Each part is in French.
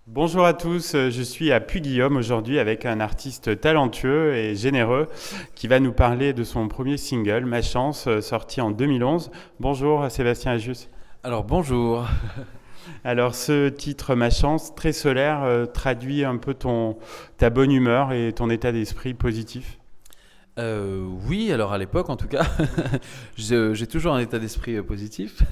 Bonjour à tous, je suis à Puy-Guillaume aujourd'hui avec un artiste talentueux et généreux qui va nous parler de son premier single, Ma Chance, sorti en 2011. Bonjour Sébastien Ajus. Alors bonjour. Alors ce titre, Ma Chance, très solaire, traduit un peu ta bonne humeur et ton état d'esprit positif. Oui, alors à l'époque en tout cas, j'ai toujours un état d'esprit positif,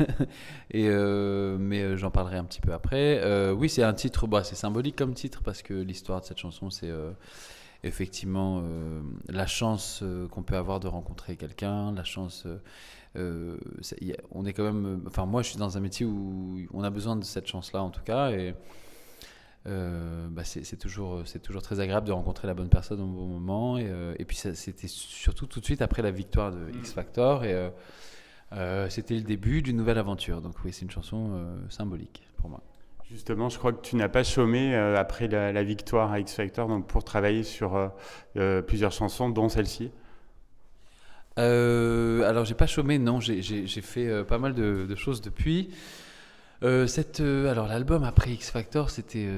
mais j'en parlerai un petit peu après. Oui, c'est un titre, bah, c'est symbolique comme titre parce que l'histoire de cette chanson, c'est effectivement la chance qu'on peut avoir de rencontrer quelqu'un, la chance. On est quand même, enfin moi, je suis dans un métier où on a besoin de cette chance-là en tout cas, et bah, c'est toujours très agréable de rencontrer la bonne personne au bon moment. Et puis c'était surtout tout de suite après la victoire de X Factor. C'était le début d'une nouvelle aventure. Donc oui, c'est une chanson symbolique pour moi. Justement, je crois que tu n'as pas chômé après la victoire à X Factor donc pour travailler sur plusieurs chansons, dont celle-ci. Alors j'ai pas chômé, non, j'ai fait pas mal de choses depuis. Alors l'album après X Factor, c'était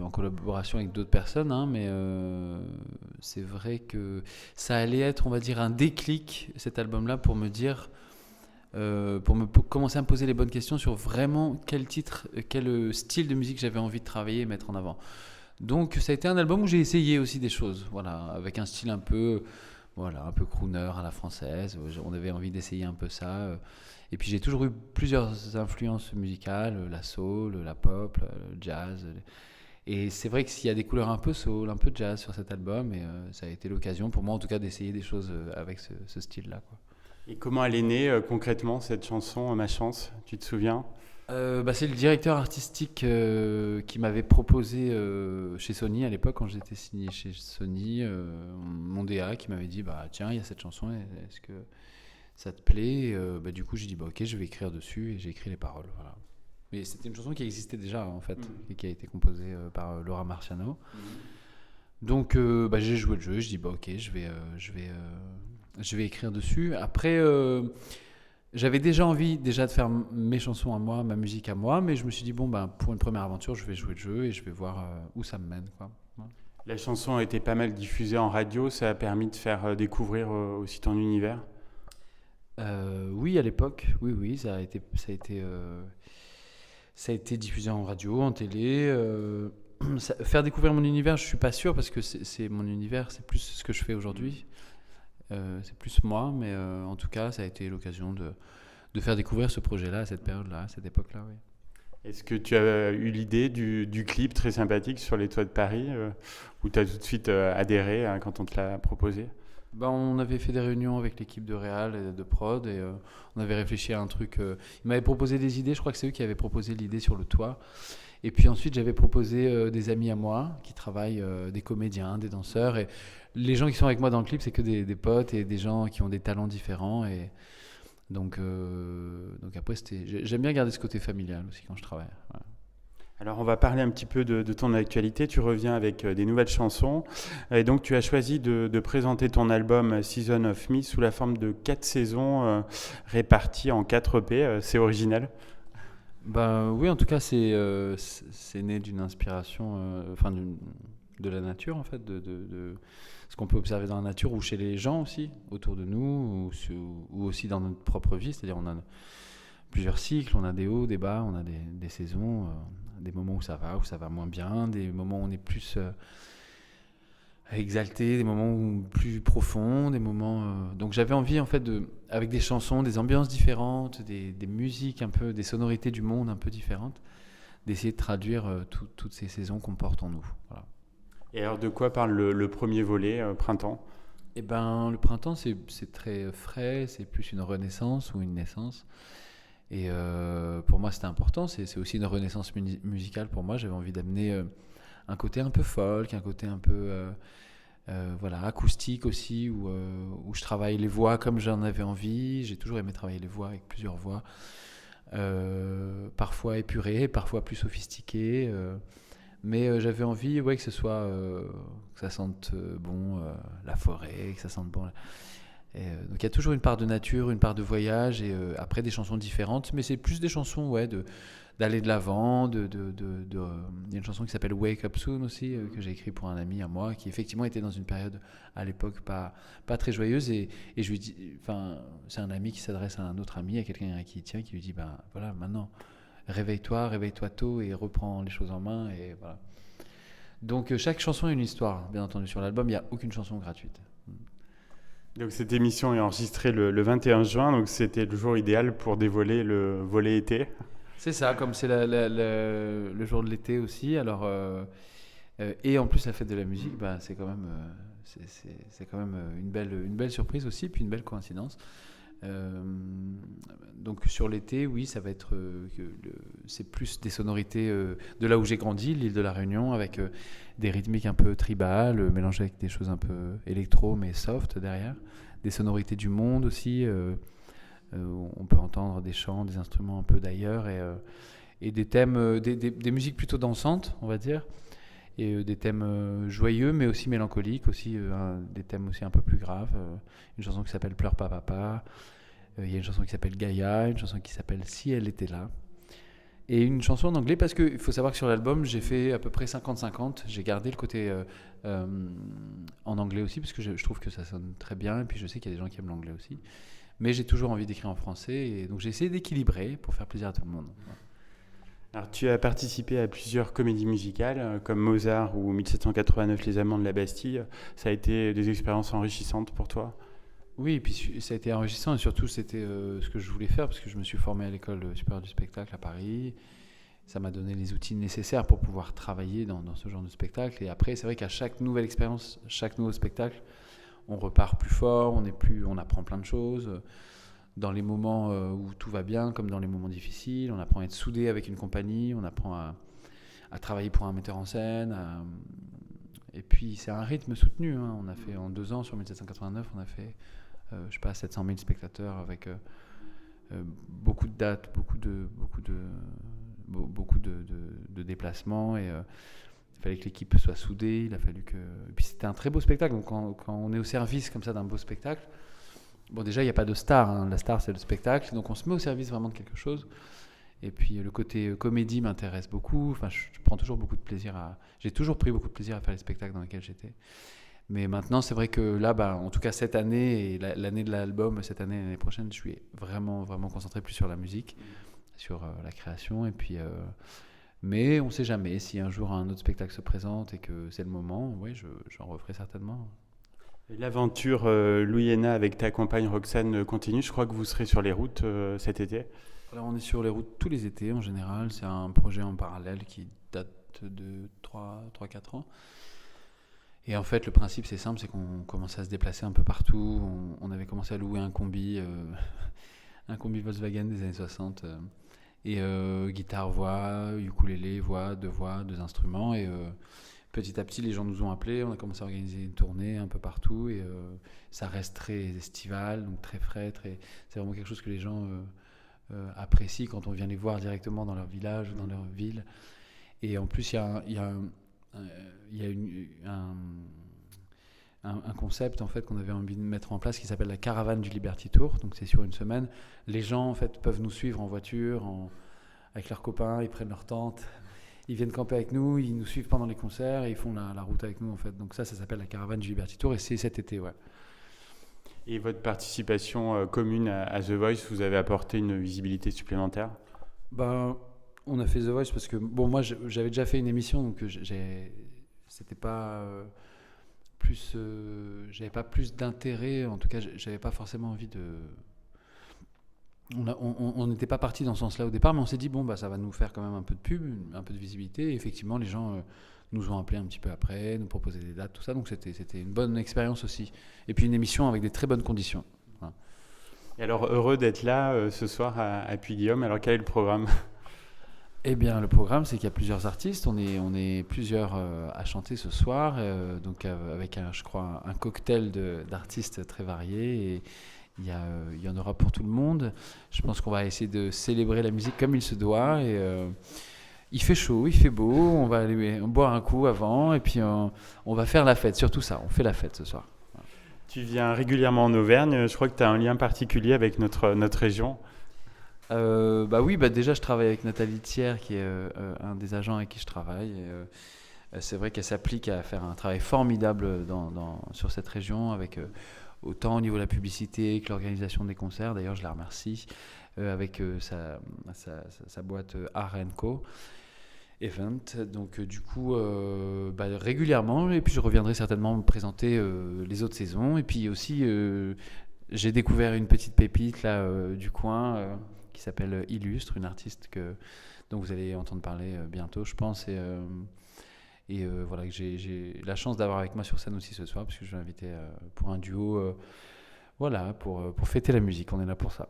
en collaboration avec d'autres personnes, hein, mais c'est vrai que ça allait être, on va dire, un déclic, cet album-là, pour me dire, commencer à me poser les bonnes questions sur vraiment quel titre, quel style de musique j'avais envie de travailler et mettre en avant. Donc ça a été un album où j'ai essayé aussi des choses, voilà, avec un style un peu, voilà, un peu crooner à la française. On avait envie d'essayer un peu ça. Et puis j'ai toujours eu plusieurs influences musicales, la soul, la pop, le jazz. Et c'est vrai qu'il y a des couleurs un peu soul, un peu jazz sur cet album, et ça a été l'occasion pour moi en tout cas d'essayer des choses avec ce style-là, quoi. Et comment elle est née concrètement cette chanson, Ma Chance, tu te souviens? Bah, c'est le directeur artistique qui m'avait proposé chez Sony à l'époque, quand j'étais signé chez Sony, mon DA qui m'avait dit bah tiens, il y a cette chanson, est-ce que ça te plaît? Bah, du coup j'ai dit bah ok, je vais écrire dessus, et j'ai écrit les paroles, voilà. Mais c'était une chanson qui existait déjà en fait, et qui a été composée par Laura Marciano. Donc bah, j'ai joué le jeu, je dis bah ok, je vais écrire dessus. Après, j'avais déjà envie déjà de faire mes chansons à moi, ma musique à moi, mais je me suis dit bon bah pour une première aventure, je vais jouer le jeu et je vais voir où ça me mène, quoi. Ouais. La chanson a été pas mal diffusée en radio, ça a permis de faire découvrir aussi ton univers. Oui, à l'époque, oui, oui, ça a été diffusé en radio, en télé. Faire découvrir mon univers, je suis pas sûr parce que c'est mon univers, c'est plus ce que je fais aujourd'hui. C'est plus moi, mais en tout cas, ça a été l'occasion de faire découvrir ce projet-là à cette période-là, à cette époque-là, oui. Est-ce que tu as eu l'idée du clip très sympathique sur les toits de Paris, où tu as tout de suite adhéré hein, quand on te l'a proposé? Ben, on avait fait des réunions avec l'équipe de réal et de prod, et on avait réfléchi à un truc. Ils m'avaient proposé des idées, je crois que c'est eux qui avaient proposé l'idée sur le toit. Et puis ensuite, j'avais proposé des amis à moi qui travaillent, des comédiens, des danseurs. Et les gens qui sont avec moi dans le clip, c'est que des potes et des gens qui ont des talents différents. Et donc après, j'aime bien garder ce côté familial aussi quand je travaille. Voilà. Alors on va parler un petit peu de ton actualité. Tu reviens avec des nouvelles chansons. Et donc tu as choisi de présenter ton album Season of Me sous la forme de 4 saisons réparties en 4 EP. C'est original. Ben oui, en tout cas, c'est né d'une inspiration, enfin de la nature en fait, de ce qu'on peut observer dans la nature ou chez les gens aussi autour de nous, ou aussi dans notre propre vie. C'est-à-dire, on a plusieurs cycles, on a des hauts, des bas, on a des saisons, des moments où ça va moins bien, des moments où on est plus exalté, des moments plus profonds, des moments. Donc j'avais envie en fait avec des chansons, des ambiances différentes, des musiques un peu, des sonorités du monde un peu différentes, d'essayer de traduire toutes ces saisons qu'on porte en nous. Voilà. Et alors de quoi parle le premier volet, Printemps? Et ben le printemps c'est très frais, c'est plus une renaissance ou une naissance. Et pour moi c'était important, c'est aussi une renaissance musicale pour moi. J'avais envie d'amener un côté un peu folk, un côté un peu voilà, acoustique aussi, où je travaille les voix comme j'en avais envie. J'ai toujours aimé travailler les voix avec plusieurs voix, parfois épurées, parfois plus sophistiquées. Mais j'avais envie, ouais, que ça sente bon la forêt, que ça sente bon. Donc il y a toujours une part de nature, une part de voyage, et après des chansons différentes, mais c'est plus des chansons, ouais, d'aller de l'avant. Il y a une chanson qui s'appelle Wake Up Soon aussi, que j'ai écrit pour un ami à moi, qui effectivement était dans une période à l'époque pas très joyeuse. Et je lui dis, c'est un ami qui s'adresse à un autre ami, à quelqu'un à qui il tient, qui lui dit, voilà, maintenant, réveille-toi tôt et reprends les choses en main. Et voilà. Donc chaque chanson a une histoire, bien entendu. Sur l'album, il n'y a aucune chanson gratuite. Donc cette émission est enregistrée le 21 juin, donc c'était le jour idéal pour dévoiler le volet été. C'est ça, comme c'est le jour de l'été aussi. Alors, et en plus la fête de la musique, c'est quand même, c'est quand même une belle surprise aussi, puis une belle coïncidence. Donc sur l'été, oui, ça va être, c'est plus des sonorités de là où j'ai grandi, l'île de la Réunion, avec des rythmiques un peu tribales, mélangées avec des choses un peu électro mais soft derrière, des sonorités du monde aussi. On peut entendre des chants, des instruments un peu d'ailleurs, et des thèmes, des musiques plutôt dansantes, on va dire, et des thèmes joyeux mais aussi mélancoliques, aussi des thèmes aussi un peu plus graves. Une chanson qui s'appelle Pleure pas papa, il y a une chanson qui s'appelle Gaïa, une chanson qui s'appelle Si elle était là, et une chanson en anglais, parce qu'il faut savoir que sur l'album j'ai fait à peu près 50-50, j'ai gardé le côté en anglais aussi, parce que je trouve que ça sonne très bien, et puis je sais qu'il y a des gens qui aiment l'anglais aussi, mais j'ai toujours envie d'écrire en français, et donc j'ai essayé d'équilibrer pour faire plaisir à tout le monde. Alors, tu as participé à plusieurs comédies musicales, comme Mozart ou 1789, Les Amants de la Bastille. Ça a été des expériences enrichissantes pour toi? Oui, et puis ça a été enrichissant, et surtout c'était ce que je voulais faire, parce que je me suis formé à l'école supérieure du spectacle à Paris. Ça m'a donné les outils nécessaires pour pouvoir travailler dans ce genre de spectacle. Et après, c'est vrai qu'à chaque nouvelle expérience, chaque nouveau spectacle, on repart plus fort, on apprend plein de choses. Dans les moments où tout va bien, comme dans les moments difficiles, on apprend à être soudé avec une compagnie, on apprend à travailler pour un metteur en scène. Et puis c'est un rythme soutenu. On a fait en 2 ans sur 1789, on a fait, 700 000 spectateurs avec beaucoup de dates, beaucoup de déplacements, et il fallait que l'équipe soit soudée. Il a fallu que. Et puis c'était un très beau spectacle. Donc quand on est au service comme ça d'un beau spectacle. Bon, déjà, il n'y a pas de star. La star, c'est le spectacle. Donc, on se met au service vraiment de quelque chose. Et puis, le côté comédie m'intéresse beaucoup. Je prends toujours beaucoup de plaisir J'ai toujours pris beaucoup de plaisir à faire les spectacles dans lesquels j'étais. Mais maintenant, c'est vrai que là, en tout cas, cette année et l'année de l'album, cette année et l'année prochaine, je suis vraiment, vraiment concentré plus sur la musique, sur la création. Et puis, mais on ne sait jamais. Si un jour un autre spectacle se présente et que c'est le moment, oui, j'en referai certainement. L'aventure Louiena avec ta compagne Roxane continue. Je crois que vous serez sur les routes cet été. Alors on est sur les routes tous les étés en général. C'est un projet en parallèle qui date de 3-4 ans. Et en fait, le principe, c'est simple, c'est qu'on commence à se déplacer un peu partout. On avait commencé à louer un combi Volkswagen des années 60. Et guitare, voix, ukulélé, voix, 2 instruments. Et petit à petit, les gens nous ont appelés, on a commencé à organiser une tournée un peu partout, et ça reste très estival, donc très frais, c'est vraiment quelque chose que les gens apprécient quand on vient les voir directement dans leur village ou dans leur ville. Et en plus, il y a un concept en fait qu'on avait envie de mettre en place qui s'appelle la caravane du Liberty Tour. Donc c'est sur une semaine. Les gens en fait peuvent nous suivre en voiture, avec leurs copains, ils prennent leur tente. Ils viennent camper avec nous, ils nous suivent pendant les concerts et ils font la route avec nous en fait. Donc ça s'appelle la caravane du Liberty Tour, et c'est cet été, ouais. Et votre participation commune à The Voice, vous avez apporté une visibilité supplémentaire? On a fait The Voice parce que moi j'avais déjà fait une émission, donc c'était pas j'avais pas plus d'intérêt. En tout cas, j'avais pas forcément envie de. On n'était pas parti dans ce sens-là au départ, mais on s'est dit ça va nous faire quand même un peu de pub, un peu de visibilité. Et effectivement, les gens nous ont appelés un petit peu après, nous proposaient des dates, tout ça. Donc c'était une bonne expérience aussi. Et puis une émission avec des très bonnes conditions. Voilà. Et alors, heureux d'être là ce soir à Puy-Guillaume. Alors, quel est le programme? Eh bien, le programme, c'est qu'il y a plusieurs artistes. On est plusieurs à chanter ce soir, donc avec je crois, un cocktail d'artistes très variés. Et il y en aura pour tout le monde. Je pense qu'on va essayer de célébrer la musique comme il se doit. Et il fait chaud, il fait beau. On va aller boire un coup avant, et puis on va faire la fête. Surtout ça, on fait la fête ce soir. Voilà. Tu viens régulièrement en Auvergne. Je crois que tu as un lien particulier avec notre région. Bah oui, bah déjà je travaille avec Nathalie Thiers, qui est un des agents avec qui je travaille. C'est vrai qu'elle s'applique à faire un travail formidable sur cette région, avec autant au niveau de la publicité que l'organisation des concerts. D'ailleurs, je la remercie avec sa boîte Art & Co. Event. Donc du coup, bah, régulièrement, et puis je reviendrai certainement me présenter les autres saisons. Et puis aussi, j'ai découvert une petite pépite là du coin qui s'appelle Illustre, une artiste dont vous allez entendre parler bientôt, je pense. Et voilà, que j'ai la chance d'avoir avec moi sur scène aussi ce soir, parce que je vais inviter pour un duo, voilà, pour fêter la musique. On est là pour ça.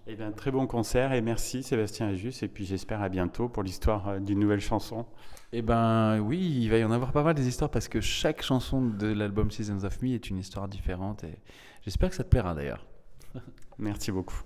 Eh bien, très bon concert et merci Sébastien Ajus. Et puis j'espère à bientôt pour l'histoire d'une nouvelle chanson. Eh ben oui, il va y en avoir pas mal des histoires, parce que chaque chanson de l'album Seasons of Me est une histoire différente, et j'espère que ça te plaira d'ailleurs. Merci beaucoup.